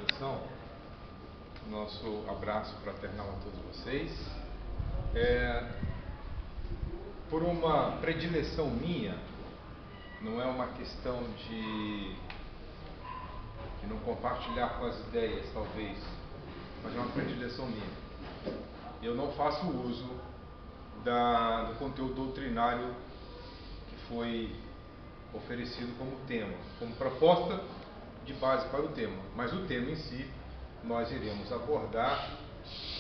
apresentação. Nosso abraço fraternal a todos vocês. Por uma predileção minha, não é uma questão de não compartilhar com as ideias, talvez, mas é uma predileção minha. Eu não faço uso do conteúdo doutrinário que foi oferecido como tema, como proposta de base para o tema, mas o tema em si nós iremos abordar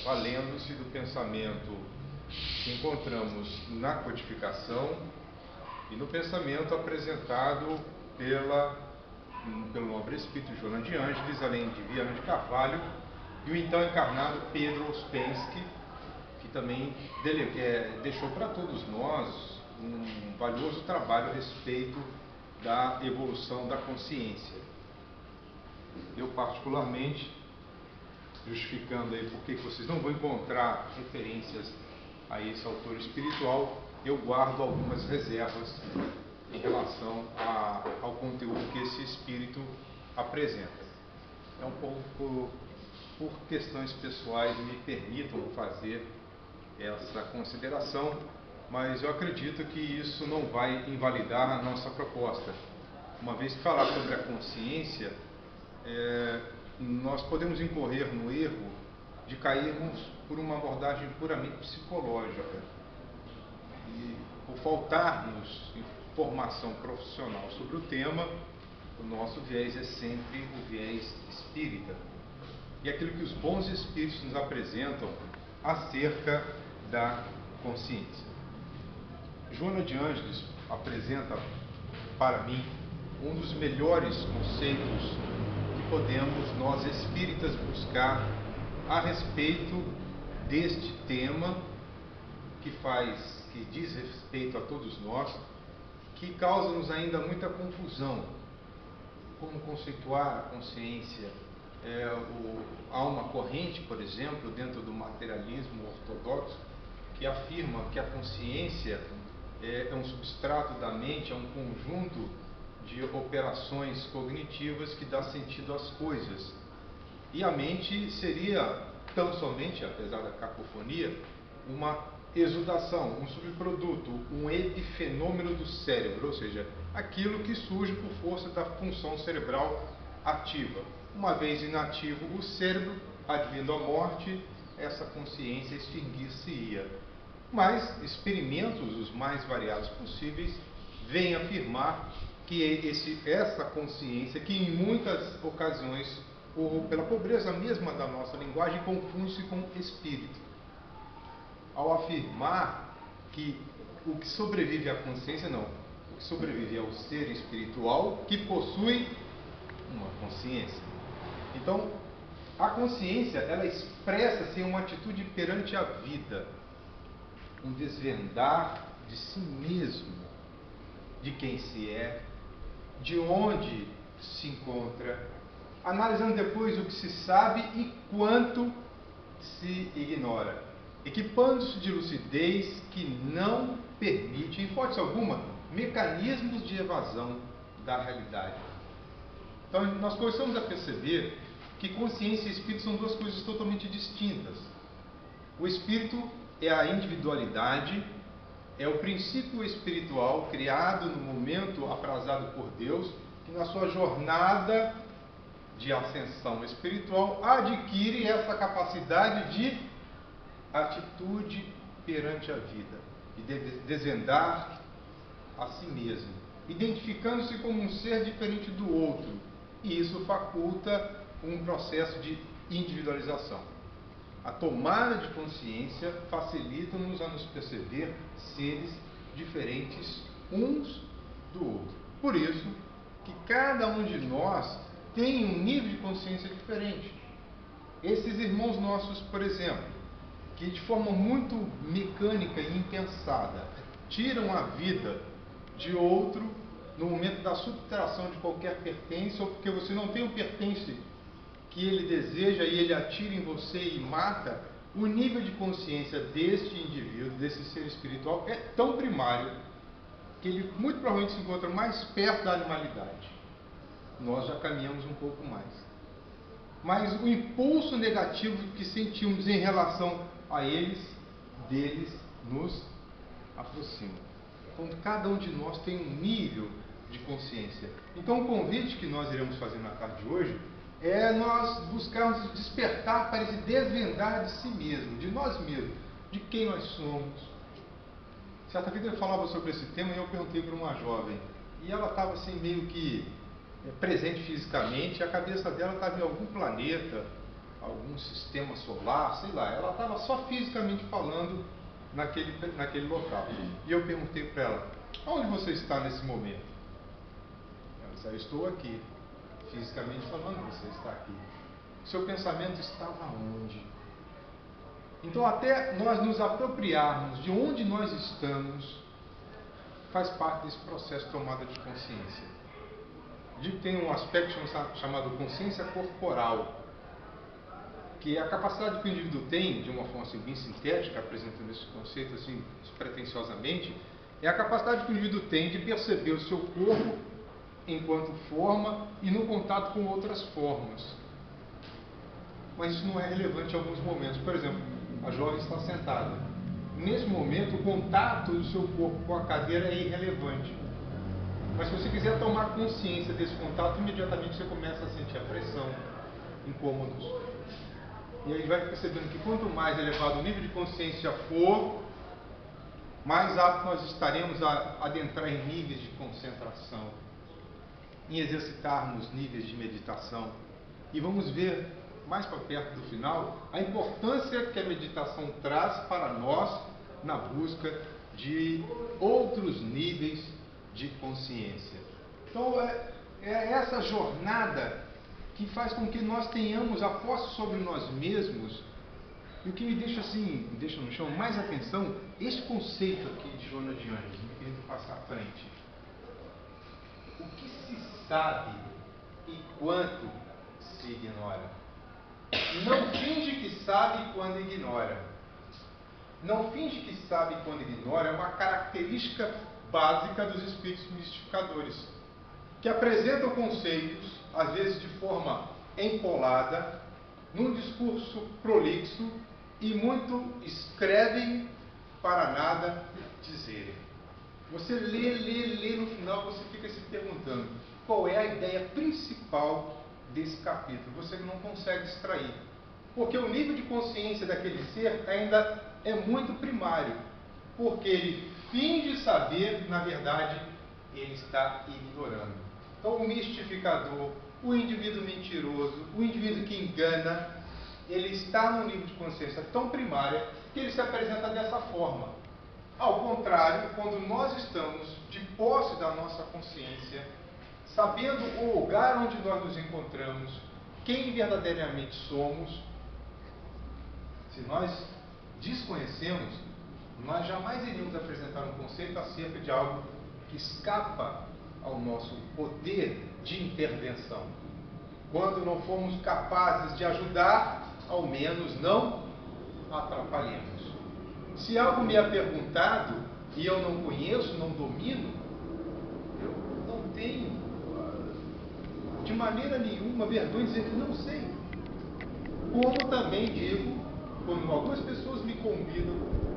valendo-se do pensamento que encontramos na codificação e no pensamento apresentado pelo nobre espírito Joana de Ângeles, além de Viana de Carvalho, e o então encarnado Pedro Ouspensky, que também deixou para todos nós um valioso trabalho a respeito da evolução da consciência. Eu, particularmente, justificando aí por que vocês não vão encontrar referências a esse autor espiritual, eu guardo algumas reservas em relação ao conteúdo que esse espírito apresenta. É um pouco por questões pessoais me permitam fazer essa consideração, mas eu acredito que isso não vai invalidar a nossa proposta. Uma vez que falar sobre a consciência, nós podemos incorrer no erro de cairmos por uma abordagem puramente psicológica. E por faltar-nos informação profissional sobre o tema, o nosso viés é sempre o viés espírita. E aquilo que os bons espíritos nos apresentam acerca da consciência. Joana de Ângeles apresenta para mim um dos melhores conceitos que podemos nós espíritas buscar a respeito deste tema que diz respeito a todos nós, que causa-nos ainda muita confusão. Como conceituar a consciência? Há uma corrente, por exemplo, dentro do materialismo ortodoxo, que afirma que a consciência é um substrato da mente, é um conjunto de operações cognitivas que dá sentido às coisas. E a mente seria tão somente, apesar da cacofonia, uma exudação, um subproduto, um epifenômeno do cérebro, ou seja, aquilo que surge por força da função cerebral ativa. Uma vez inativo o cérebro, advindo a morte, essa consciência extinguir-se-ia. Mas experimentos os mais variados possíveis vêm afirmar que essa consciência, que em muitas ocasiões, ou pela pobreza mesma da nossa linguagem, confunde-se com espírito. Ao afirmar que o que sobrevive à consciência, não, o que sobrevive é o ser espiritual que possui uma consciência. Então, a consciência, ela expressa-se em uma atitude perante a vida, um desvendar de si mesmo, de quem se é, de onde se encontra, analisando depois o que se sabe e quanto se ignora, equipando-se de lucidez que não permite, em hipótese alguma, mecanismos de evasão da realidade. Então, nós começamos a perceber que consciência e espírito são duas coisas totalmente distintas. O espírito é a individualidade, é o princípio espiritual criado no momento aprazado por Deus, que na sua jornada de ascensão espiritual adquire essa capacidade de atitude perante a vida, de desvendar a si mesmo, identificando-se como um ser diferente do outro, e isso faculta um processo de individualização. A tomada de consciência facilita-nos a nos perceber seres diferentes uns do outro. Por isso que cada um de nós tem um nível de consciência diferente. Esses irmãos nossos, por exemplo, que de forma muito mecânica e impensada tiram a vida de outro no momento da subtração de qualquer pertence, ou porque você não tem um pertence que ele deseja e ele atira em você e mata, o nível de consciência deste indivíduo, desse ser espiritual, é tão primário que ele muito provavelmente se encontra mais perto da animalidade. Nós já caminhamos um pouco mais. mas o impulso negativo que sentimos em relação a eles, deles, nos aproxima. Então, cada um de nós tem um nível de consciência. Então, o convite que nós iremos fazer na tarde de hoje é nós buscarmos despertar para esse desvendar de si mesmo, de nós mesmos, de quem nós somos. Certa vez eu falava sobre esse tema e eu perguntei para uma jovem, e ela estava assim meio que presente fisicamente, e a cabeça dela estava em algum planeta, algum sistema solar, sei lá, ela estava só fisicamente falando naquele local. E eu perguntei para ela, onde você está nesse momento? Ela disse, eu estou aqui. Fisicamente falando, você está aqui. Seu pensamento estava onde? Então, até nós nos apropriarmos de onde nós estamos, faz parte desse processo de tomada de consciência. Tem um aspecto chamado consciência corporal, que é a capacidade que o indivíduo tem, de uma forma assim, bem sintética, apresentando esse conceito assim, despretensiosamente, é a capacidade que o indivíduo tem de perceber o seu corpo enquanto forma e no contato com outras formas. Mas isso não é relevante em alguns momentos. Por exemplo, a jovem está sentada. Nesse momento, o contato do seu corpo com a cadeira é irrelevante. Mas se você quiser tomar consciência desse contato, imediatamente você começa a sentir a pressão, incômodos. E aí vai percebendo que quanto mais elevado o nível de consciência for, mais apto nós estaremos a adentrar em níveis de concentração, em exercitarmos níveis de meditação. E vamos ver mais para perto do final a importância que a meditação traz para nós na busca de outros níveis de consciência. Então é essa jornada que faz com que nós tenhamos a posse sobre nós mesmos. E o que me deixa assim, me deixa no chão mais atenção, esse conceito aqui de Joana de Ângeles, me querendo passar à frente. O que se sabe e quanto se ignora? Não finge que sabe quando ignora. Não finge que sabe quando ignora é uma característica básica dos espíritos mistificadores, que apresentam conceitos, às vezes de forma empolada, num discurso prolixo e muito escrevem para nada dizerem. Você lê, no final você fica se perguntando qual é a ideia principal desse capítulo. Você não consegue extrair, porque o nível de consciência daquele ser ainda é muito primário, porque ele finge saber, na verdade, ele está ignorando. Então, o mistificador, o indivíduo mentiroso, o indivíduo que engana, ele está num nível de consciência tão primária que ele se apresenta dessa forma. Ao contrário, quando nós estamos de posse da nossa consciência, sabendo o lugar onde nós nos encontramos, quem verdadeiramente somos, se nós desconhecemos, nós jamais iríamos apresentar um conceito acerca de algo que escapa ao nosso poder de intervenção. Quando não formos capazes de ajudar, ao menos não atrapalhemos. Se algo me é perguntado e eu não conheço, não domino, eu não tenho de maneira nenhuma vergonha de dizer que não sei. Como também digo, quando algumas pessoas me convidam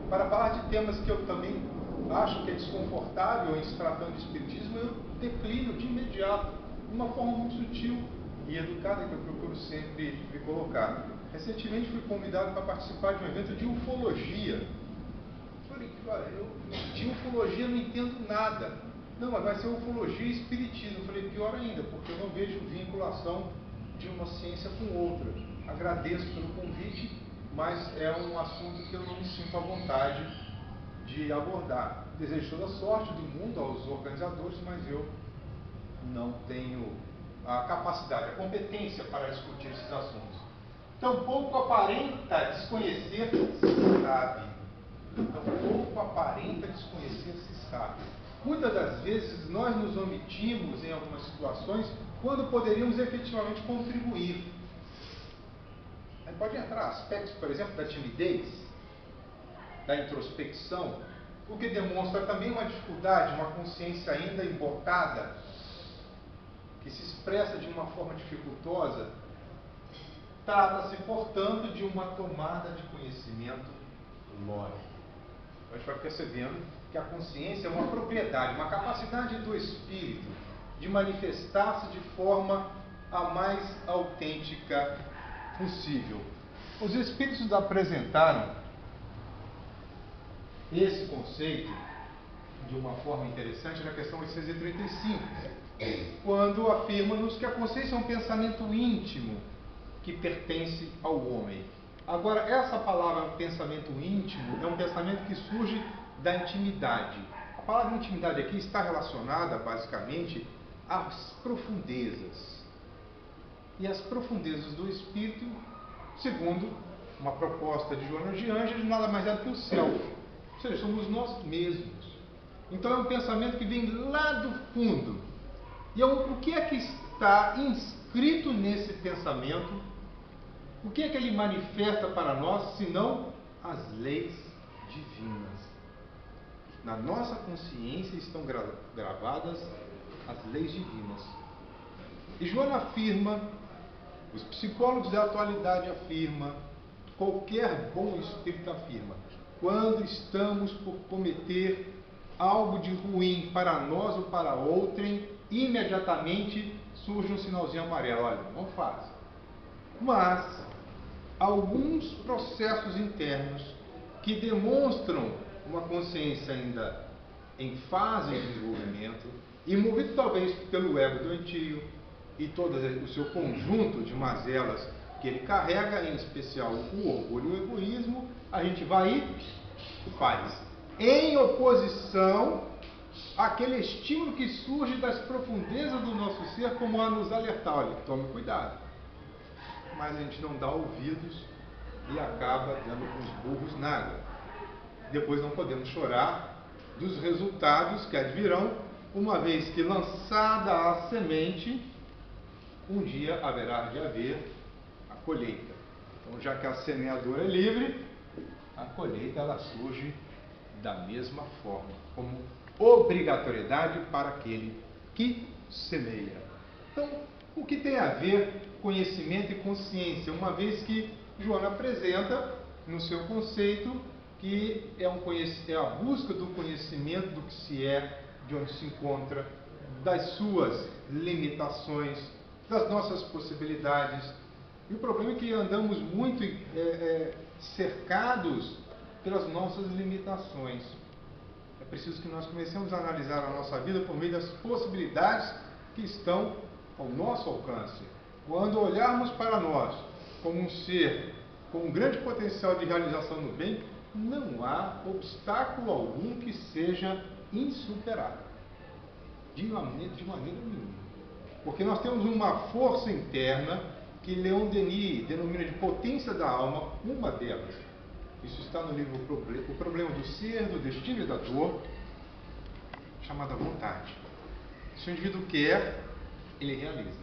para falar de temas que eu também acho que é desconfortável em se tratando de espiritismo, eu declino de imediato, de uma forma muito sutil e educada que eu procuro sempre me colocar. Recentemente fui convidado para participar de um evento de ufologia. Falei, de ufologia eu não entendo nada. Não, mas vai ser ufologia e espiritismo. Eu falei, pior ainda, porque eu não vejo vinculação de uma ciência com outra. Agradeço pelo convite, mas é um assunto que eu não me sinto à vontade de abordar. Desejo toda sorte do mundo aos organizadores, mas eu não tenho a capacidade, a competência para discutir esses assuntos. Tampouco aparenta desconhecer se sabe. Tampouco aparenta desconhecer se sabe. Muitas das vezes nós nos omitimos em algumas situações quando poderíamos efetivamente contribuir. Aí pode entrar aspectos, por exemplo, da timidez, da introspecção, o que demonstra também uma dificuldade, uma consciência ainda embotada, que se expressa de uma forma dificultosa, Trata-se, portanto, de uma tomada de conhecimento lógico. A gente vai percebendo que a consciência é uma propriedade, uma capacidade do espírito de manifestar-se de forma a mais autêntica possível. Os espíritos apresentaram esse conceito de uma forma interessante na questão 835, quando afirma-nos que a consciência é um pensamento íntimo que pertence ao homem. Agora, essa palavra pensamento íntimo é um pensamento que surge da intimidade. A palavra intimidade aqui está relacionada, basicamente, às profundezas. E as profundezas do espírito, segundo uma proposta de Joana de Ângeles, nada mais é do que o self. Ou seja, somos nós mesmos. Então é um pensamento que vem lá do fundo. E o que é que está inscrito nesse pensamento? O que é que ele manifesta para nós, senão as leis divinas? Na nossa consciência estão gravadas as leis divinas. E Joana afirma, os psicólogos da atualidade afirmam, qualquer bom espírito afirma, quando estamos por cometer algo de ruim para nós ou para outrem, imediatamente surge um sinalzinho amarelo. Olha, não faz. Mas alguns processos internos que demonstram uma consciência ainda em fase de desenvolvimento, e movido talvez pelo ego doentio e todo o seu conjunto de mazelas que ele carrega, em especial o orgulho e o egoísmo, a gente vai e faz. Em oposição àquele estímulo que surge das profundezas do nosso ser, como a nos alertar, olha, tome cuidado. Mas a gente não dá ouvidos e acaba dando com os burros na água. Depois não podemos chorar dos resultados que advirão, uma vez que lançada a semente, um dia haverá de haver a colheita. Então, já que a semeadora é livre, a colheita ela surge da mesma forma, como obrigatoriedade para aquele que semeia. Então, o que tem a ver conhecimento e consciência, uma vez que Joana apresenta no seu conceito que é a busca do conhecimento do que se é, de onde se encontra, das suas limitações, das nossas possibilidades. E o problema é que andamos muito cercados pelas nossas limitações. É preciso que nós comecemos a analisar a nossa vida por meio das possibilidades que estão ao nosso alcance. Quando olharmos para nós como um ser com um grande potencial de realização no bem, não há obstáculo algum que seja insuperável. De maneira nenhuma. Porque nós temos uma força interna que Leon Denis denomina de potência da alma, uma delas. Isso está no livro O Problema do Ser, do Destino e da Dor, chamada vontade. Se o indivíduo quer, ele realiza.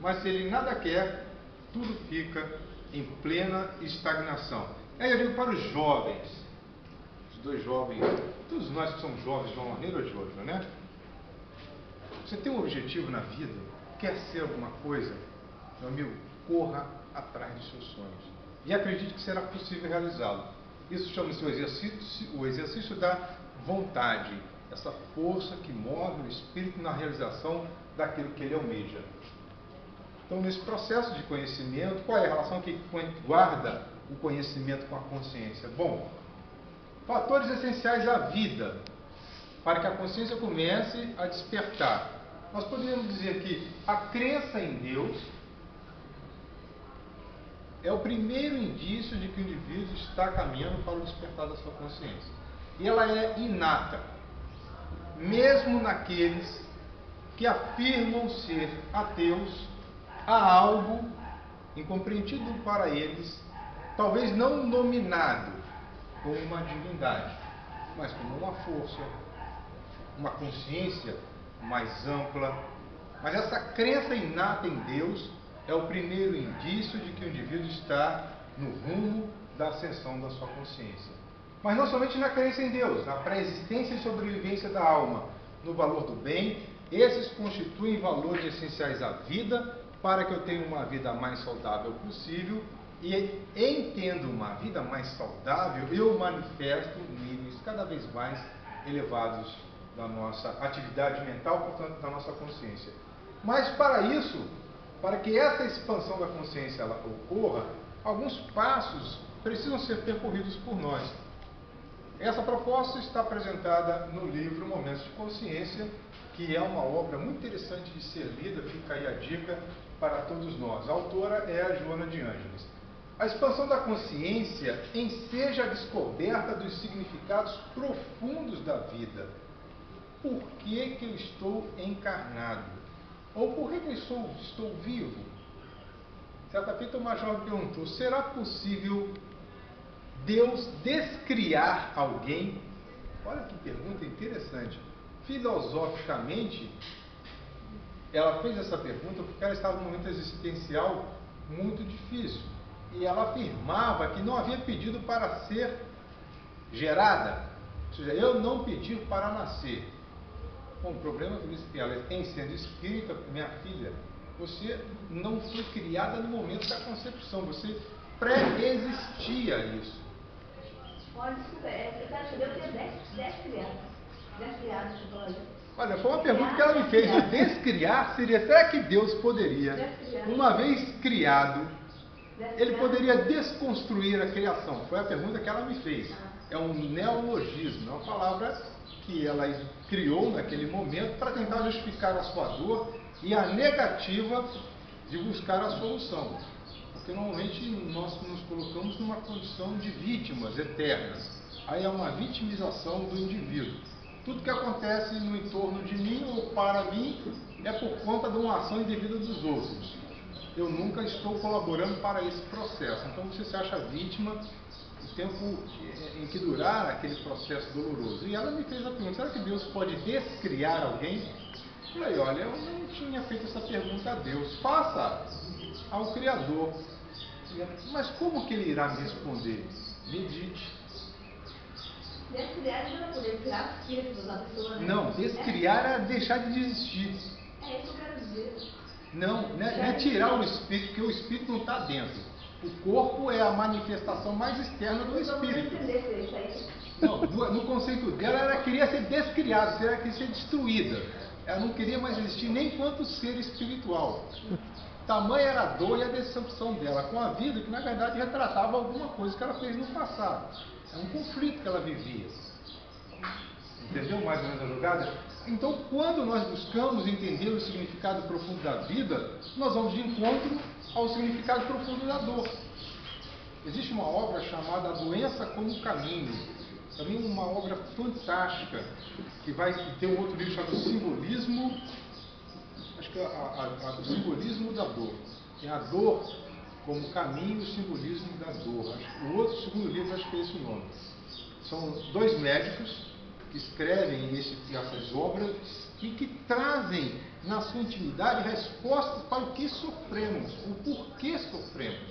Mas se ele nada quer, tudo fica em plena estagnação. Aí eu digo para os jovens, os dois jovens, todos nós que somos jovens de uma maneira ou de outra, né? Você tem um objetivo na vida, quer ser alguma coisa, meu amigo, corra atrás dos seus sonhos. E acredite que será possível realizá-lo. Isso chama-se o exercício da vontade, essa força que move o espírito na realização daquilo que ele almeja. Então, nesse processo de conhecimento, qual é a relação que guarda o conhecimento com a consciência? Bom, fatores essenciais à vida, para que a consciência comece a despertar. Nós poderíamos dizer que a crença em Deus é o primeiro indício de que o indivíduo está caminhando para o despertar da sua consciência. E ela é inata, mesmo naqueles que afirmam ser ateus. Há algo incompreendido para eles, talvez não nominado como uma divindade, mas como uma força, uma consciência mais ampla. Mas essa crença inata em Deus é o primeiro indício de que o indivíduo está no rumo da ascensão da sua consciência. Mas não somente na crença em Deus, na pré-existência e sobrevivência da alma, no valor do bem, esses constituem valores essenciais à vida para que eu tenha uma vida mais saudável possível. E entendo uma vida mais saudável, eu manifesto níveis cada vez mais elevados da nossa atividade mental, portanto, da nossa consciência. Mas para isso, para que essa expansão da consciência ela ocorra, alguns passos precisam ser percorridos por nós. Essa proposta está apresentada no livro Momentos de Consciência, que é uma obra muito interessante de ser lida, fica aí a dica para todos nós. A autora é a Joana de Ângeles. A expansão da consciência enseja a descoberta dos significados profundos da vida. Por que eu estou encarnado? Ou por que eu estou vivo? Certa feita uma jovem perguntou, será possível Deus descriar alguém? Olha que pergunta interessante. Filosoficamente, ela fez essa pergunta porque ela estava num momento existencial muito difícil. E ela afirmava que não havia pedido para ser gerada. Ou seja, eu não pedi para nascer. Bom, o problema é que ela, em sendo espírita, minha filha, você não foi criada no momento da concepção, você pré-existia isso. Olha, desculpa, eu tenho 10 criados. 10 criados de glória. Olha, foi uma pergunta que ela me fez. O descriar seria, será que Deus poderia, uma vez criado, ele poderia desconstruir a criação? Foi a pergunta que ela me fez. É um neologismo, é uma palavra que ela criou naquele momento para tentar justificar a sua dor e a negativa de buscar a solução. Porque normalmente nós nos colocamos numa condição de vítimas eternas. Aí é uma vitimização do indivíduo. Tudo que acontece no entorno de mim ou para mim é por conta de uma ação indevida dos outros. Eu nunca estou colaborando para esse processo. Então você se acha vítima do tempo em que durar aquele processo doloroso. E ela me fez a pergunta, será que Deus pode descriar alguém? Eu falei, olha, eu não tinha feito essa pergunta a Deus. Faça ao Criador. Mas como que ele irá me responder? Medite. Descriar não é poder tirar o espírito da pessoa, né? Não, descriar é deixar de existir. É isso que eu quero dizer. Não é tirar o espírito, porque o espírito não está dentro. O corpo é a manifestação mais externa do espírito. Não, no conceito dela, ela queria ser descriada, ela queria ser destruída. Ela não queria mais existir nem enquanto ser espiritual. Tamanha era a dor e a decepção dela com a vida, que na verdade retratava alguma coisa que ela fez no passado. É um conflito que ela vivia. Entendeu mais ou menos a jogada? Então, quando nós buscamos entender o significado profundo da vida, nós vamos de encontro ao significado profundo da dor. Existe uma obra chamada A Doença como Caminho, também uma obra fantástica, que vai ter um outro livro chamado Simbolismo, acho que é o Simbolismo da Dor. Tem a dor como caminho, o simbolismo da dor. O outro, segundo livro, acho que é esse o nome. São dois médicos que escrevem essas obras e que trazem na sua intimidade respostas para o que sofremos, o porquê sofremos.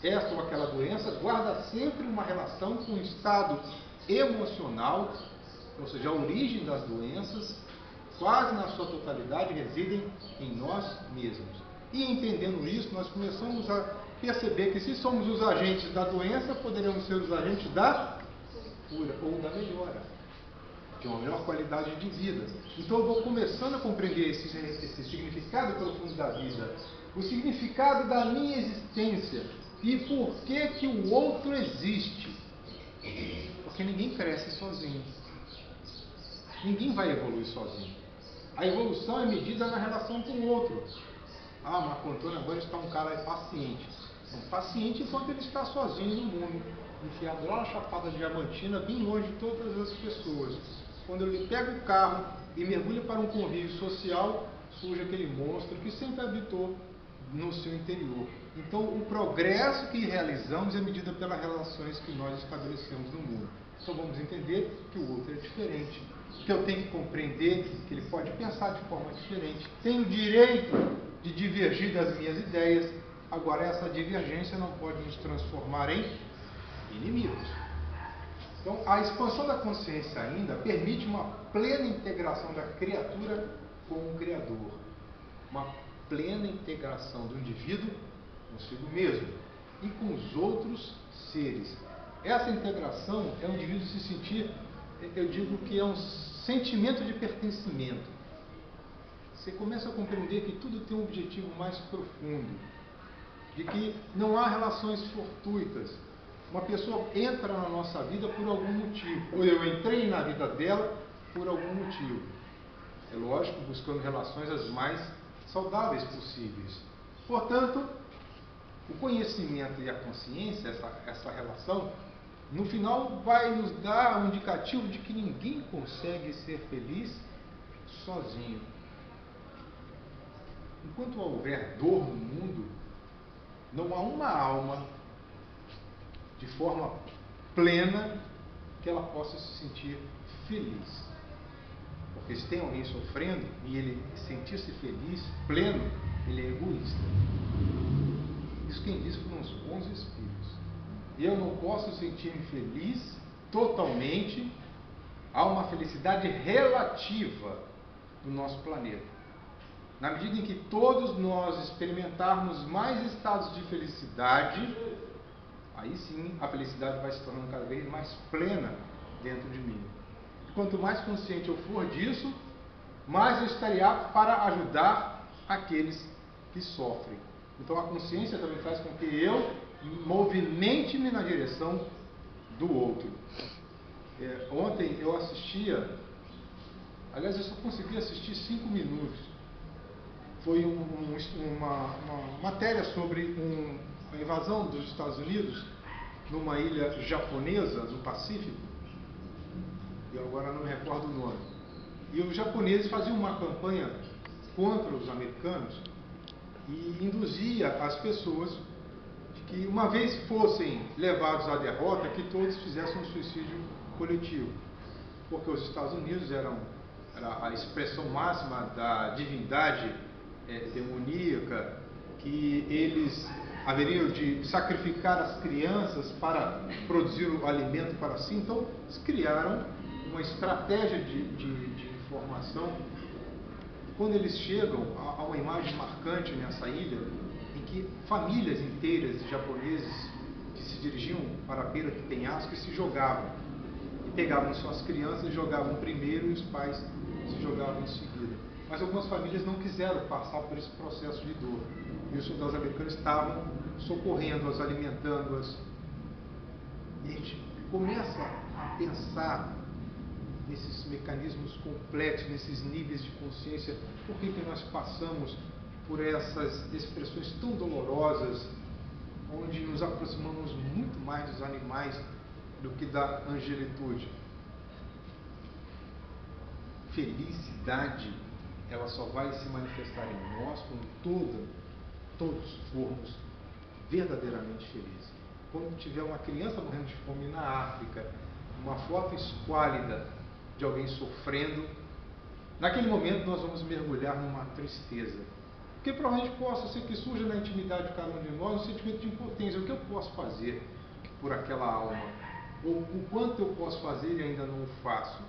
Essa ou aquela doença guarda sempre uma relação com o estado emocional, ou seja, a origem das doenças, quase na sua totalidade, residem em nós mesmos. E entendendo isso, nós começamos a perceber que se somos os agentes da doença, poderemos ser os agentes da cura ou da melhora, de uma melhor qualidade de vida. Então eu vou começando a compreender esse significado profundo da vida, o significado da minha existência e por que o outro existe. Porque ninguém cresce sozinho. Ninguém vai evoluir sozinho. A evolução é medida na relação com o outro. Ah, Marco Antônio agora está um cara paciente. Paciente enquanto ele está sozinho no mundo, enfiado lá na Chapada Diamantina, bem longe de todas as pessoas. Quando ele pega o carro e mergulha para um convívio social, surge aquele monstro que sempre habitou no seu interior. Então, o progresso que realizamos é medido pelas relações que nós estabelecemos no mundo. Então, vamos entender que o outro é diferente, que eu tenho que compreender que ele pode pensar de forma diferente. Tenho o direito de divergir das minhas ideias. Agora, essa divergência não pode nos transformar em inimigos. Então, a expansão da consciência ainda permite uma plena integração da criatura com o Criador. Uma plena integração do indivíduo consigo mesmo e com os outros seres. Essa integração é o indivíduo se sentir, eu digo que é um sentimento de pertencimento. Você começa a compreender que tudo tem um objetivo mais profundo, de que não há relações fortuitas. Uma pessoa entra na nossa vida por algum motivo, ou eu entrei na vida dela por algum motivo. É lógico, buscando relações as mais saudáveis possíveis. Portanto, o conhecimento e a consciência, essa relação, no final vai nos dar um indicativo de que ninguém consegue ser feliz sozinho. Enquanto houver dor no mundo, não há uma alma de forma plena que ela possa se sentir feliz. Porque se tem alguém sofrendo e ele sentir-se feliz, pleno, ele é egoísta. Isso quem diz foram os bons espíritos. Eu não posso sentir-me feliz totalmente. Há uma felicidade relativa no nosso planeta. Na medida em que todos nós experimentarmos mais estados de felicidade, aí sim a felicidade vai se tornando cada vez mais plena dentro de mim. E quanto mais consciente eu for disso, mais eu estarei apto para ajudar aqueles que sofrem. Então a consciência também faz com que eu movimente-me na direção do outro. Ontem eu assistia, aliás eu só consegui assistir 5 minutos. Foi uma matéria sobre a invasão dos Estados Unidos numa ilha japonesa no Pacífico. Eu agora não me recordo o nome. E os japoneses faziam uma campanha contra os americanos e induzia as pessoas de que, uma vez fossem levados à derrota, que todos fizessem um suicídio coletivo. Porque os Estados Unidos era a expressão máxima da divindade demoníaca, que eles haveriam de sacrificar as crianças para produzir o alimento para si. Então, eles criaram uma estratégia de informação. Quando eles chegam a uma imagem marcante nessa ilha, em que famílias inteiras de japoneses que se dirigiam para a beira do penhasco e se jogavam, e pegavam suas crianças e jogavam primeiro e os pais se jogavam em seguida. Mas algumas famílias não quiseram passar por esse processo de dor. E os soldados americanos estavam socorrendo-as, alimentando-as. E a gente começa a pensar nesses mecanismos complexos, nesses níveis de consciência. Por que nós passamos por essas expressões tão dolorosas, onde nos aproximamos muito mais dos animais do que da angelitude? Felicidade, ela só vai se manifestar em nós quando todos formos verdadeiramente felizes. Quando tiver uma criança morrendo de fome na África, uma foto esquálida de alguém sofrendo, naquele momento nós vamos mergulhar numa tristeza. Porque provavelmente possa ser que surja na intimidade de cada um de nós um sentimento de impotência. O que eu posso fazer por aquela alma? Ou o quanto eu posso fazer e ainda não o faço?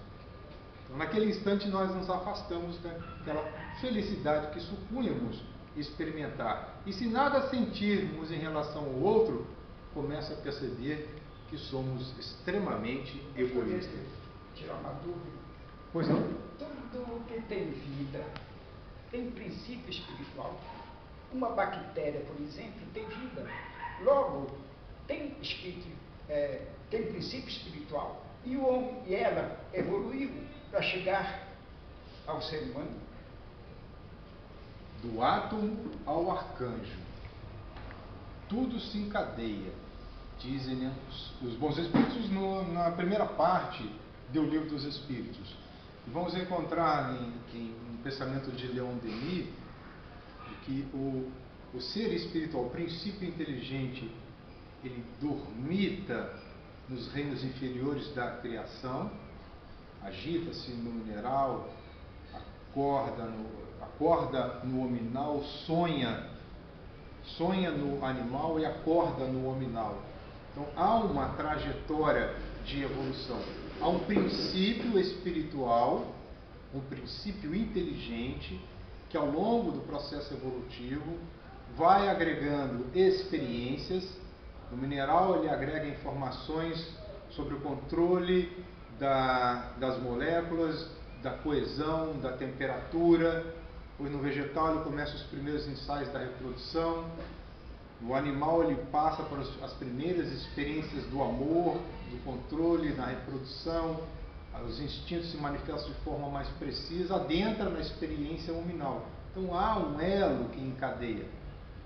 Então, naquele instante nós nos afastamos daquela felicidade que supunhamos experimentar. E se nada sentirmos em relação ao outro, começa a perceber que somos extremamente egoístas. Tirar uma dúvida. Pois não? Tudo que tem vida tem princípio espiritual. Uma bactéria, por exemplo, tem vida. Logo, tem espírito, tem princípio espiritual. E o homem e ela evoluiu para chegar ao ser humano. Do átomo ao arcanjo, tudo se encadeia, dizem os bons espíritos na primeira parte do Livro dos Espíritos. E vamos encontrar no pensamento de Leon Denis de que o ser espiritual, o princípio inteligente, ele dormita nos reinos inferiores da criação, agita-se no mineral, acorda no hominal, sonha no animal e acorda no hominal. Então há uma trajetória de evolução. Há um princípio espiritual, um princípio inteligente que ao longo do processo evolutivo vai agregando experiências. O mineral ele agrega informações sobre o controle das moléculas, da coesão, da temperatura. Pois no vegetal ele começa os primeiros ensaios da reprodução. O animal ele passa por as primeiras experiências do amor, do controle, na reprodução. Os instintos se manifestam de forma mais precisa, adentra na experiência hominal. Então há um elo que encadeia.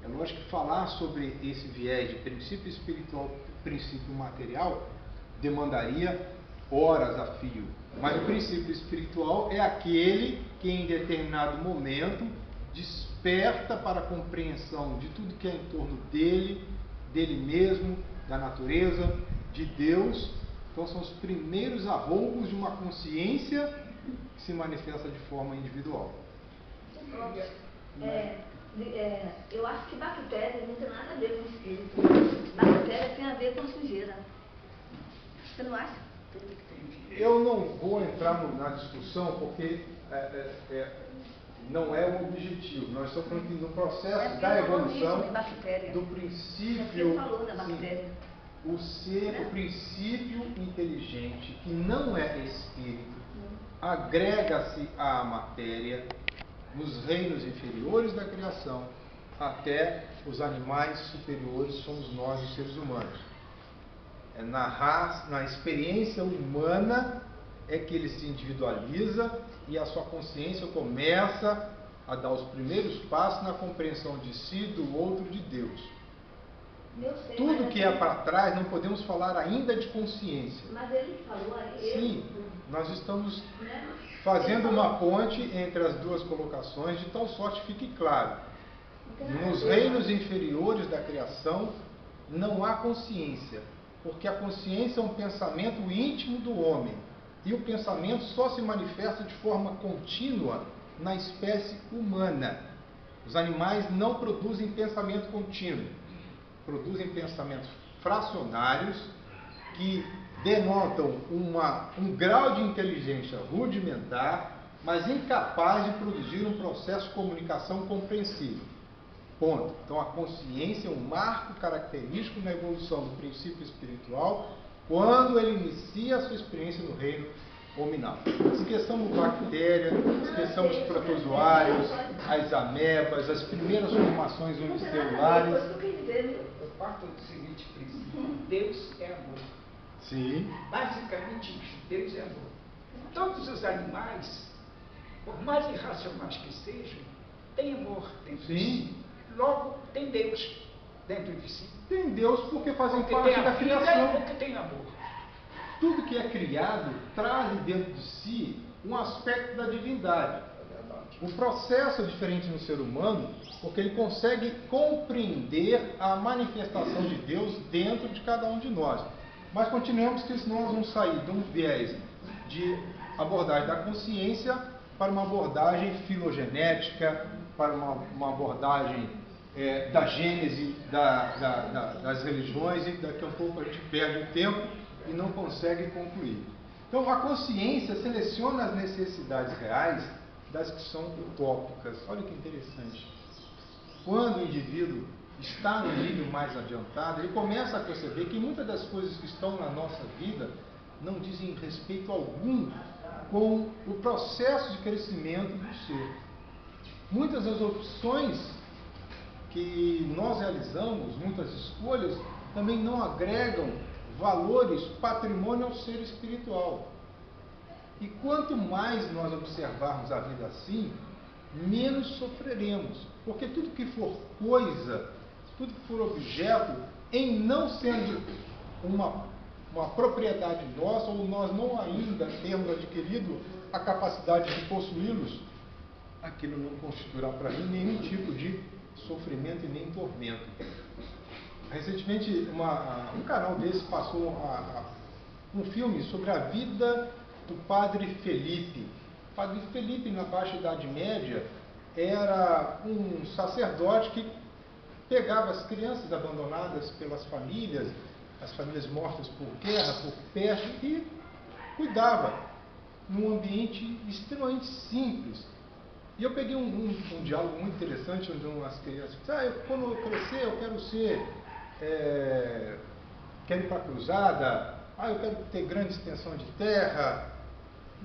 É lógico que falar sobre esse viés de princípio espiritual, princípio material, demandaria horas a fio. Mas o princípio espiritual é aquele que em determinado momento desperta para a compreensão de tudo que é em torno dele, dele mesmo, da natureza, de Deus. Então são os primeiros arroubos de uma consciência que se manifesta de forma individual. Eu acho que bactéria não tem nada a ver com espírito. Bactéria tem a ver com sujeira. Você não acha? Eu não vou entrar na discussão porque não é o objetivo. Nós estamos falando no processo da evolução do princípio. Você falou da bactéria. O ser, o princípio inteligente, que não é espírito, agrega-se à matéria nos reinos inferiores da criação, até os animais superiores somos nós, os seres humanos. É na experiência humana é que ele se individualiza e a sua consciência começa a dar os primeiros passos na compreensão de si, do outro, de Deus. Tudo que é para trás, não podemos falar ainda de consciência. Mas ele falou aí. Sim, nós estamos fazendo uma ponte entre as duas colocações, de tal sorte que fique claro. Nos reinos inferiores da criação não há consciência, porque a consciência é um pensamento íntimo do homem. E o pensamento só se manifesta de forma contínua na espécie humana. Os animais não produzem pensamento contínuo. Produzem pensamentos fracionários que denotam um grau de inteligência rudimentar, mas incapaz de produzir um processo de comunicação compreensível. Ponto. Então a consciência é um marco característico na evolução do princípio espiritual quando ele inicia a sua experiência no reino hominal. Esqueçamos bactéria, esqueçamos protozoários, as amebas, as primeiras formações unicelulares. Eu parto do seguinte princípio: Deus é amor. Sim. Basicamente isso, Deus é amor. Todos os animais, por mais irracionais que sejam, têm amor dentro de si. Logo, tem Deus dentro de si. Tem Deus porque fazem porque parte tem da vida criação. e porque tem amor. Tudo que é criado traz dentro de si um aspecto da divindade. O processo é diferente no ser humano porque ele consegue compreender a manifestação de Deus dentro de cada um de nós. Mas continuamos que senão nós vamos sair de um viés de abordagem da consciência para uma abordagem filogenética, para uma abordagem da gênese das religiões, e daqui a pouco a gente perde o tempo e não consegue concluir. Então a consciência seleciona as necessidades reais das que são utópicas. Olha que interessante. Quando o indivíduo está no nível mais adiantado, ele começa a perceber que muitas das coisas que estão na nossa vida não dizem respeito algum com o processo de crescimento do ser. Muitas das opções que nós realizamos, muitas escolhas, também não agregam valores, patrimônio ao ser espiritual. E quanto mais nós observarmos a vida assim, menos sofreremos. Porque tudo que for coisa, tudo que for objeto, em não sendo uma propriedade nossa, ou nós não ainda temos adquirido a capacidade de possuí-los, aquilo não constituirá para mim nenhum tipo de sofrimento e nem tormento. Recentemente, um canal desse passou um filme sobre a vida do Padre Felipe. O Padre Felipe, na Baixa Idade Média, era um sacerdote que pegava as crianças abandonadas pelas famílias, as famílias mortas por guerra, por peste, e cuidava num ambiente extremamente simples. E eu peguei um diálogo muito interessante onde umas crianças disseram, quando eu crescer eu quero ser, quero ir para a cruzada, eu quero ter grande extensão de terra.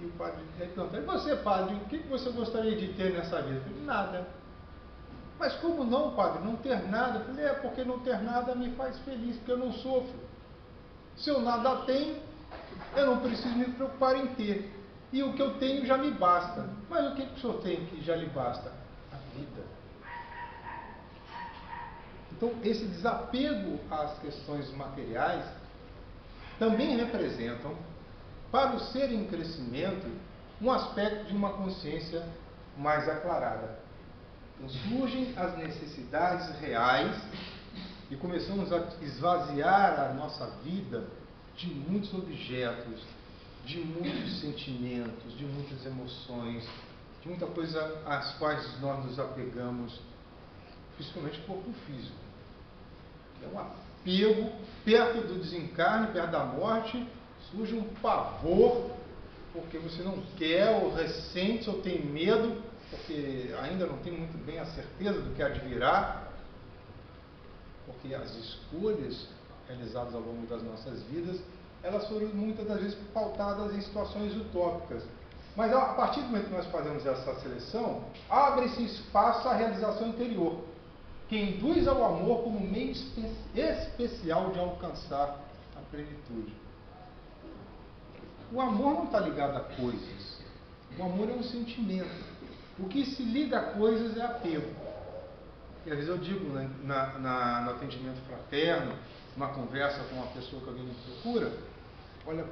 E o padre perguntou, e você, padre, o que você gostaria de ter nessa vida? Eu falei, nada. Mas como não, padre, não ter nada? Eu falei, porque não ter nada me faz feliz, porque eu não sofro. Se eu nada tenho, eu não preciso me preocupar em ter. E o que eu tenho já me basta. Mas o que o senhor tem que já lhe basta? A vida. Então, esse desapego às questões materiais também representam, para o ser em crescimento, um aspecto de uma consciência mais aclarada. Então, surgem as necessidades reais e começamos a esvaziar a nossa vida de muitos objetos, de muitos sentimentos, de muitas emoções, de muita coisa às quais nós nos apegamos, principalmente o corpo físico. É um apego perto do desencarne, perto da morte, surge um pavor, porque você não quer, ou ressente, ou tem medo, porque ainda não tem muito bem a certeza do que há de virá, porque as escolhas realizadas ao longo das nossas vidas, elas foram muitas das vezes pautadas em situações utópicas. Mas a partir do momento que nós fazemos essa seleção, abre-se espaço à realização interior, que induz ao amor como meio especial de alcançar a plenitude. O amor não está ligado a coisas. O amor é um sentimento. O que se liga a coisas é apego. E às vezes eu digo no atendimento fraterno, numa conversa com uma pessoa que alguém me procura, olha,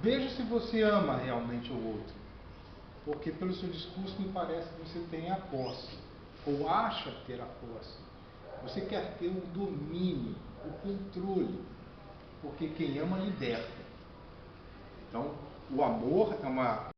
veja se você ama realmente o outro. Porque pelo seu discurso me parece que você tem a posse, ou acha ter a posse. Você quer ter o domínio, o controle. Porque quem ama liberta. Então, o amor é uma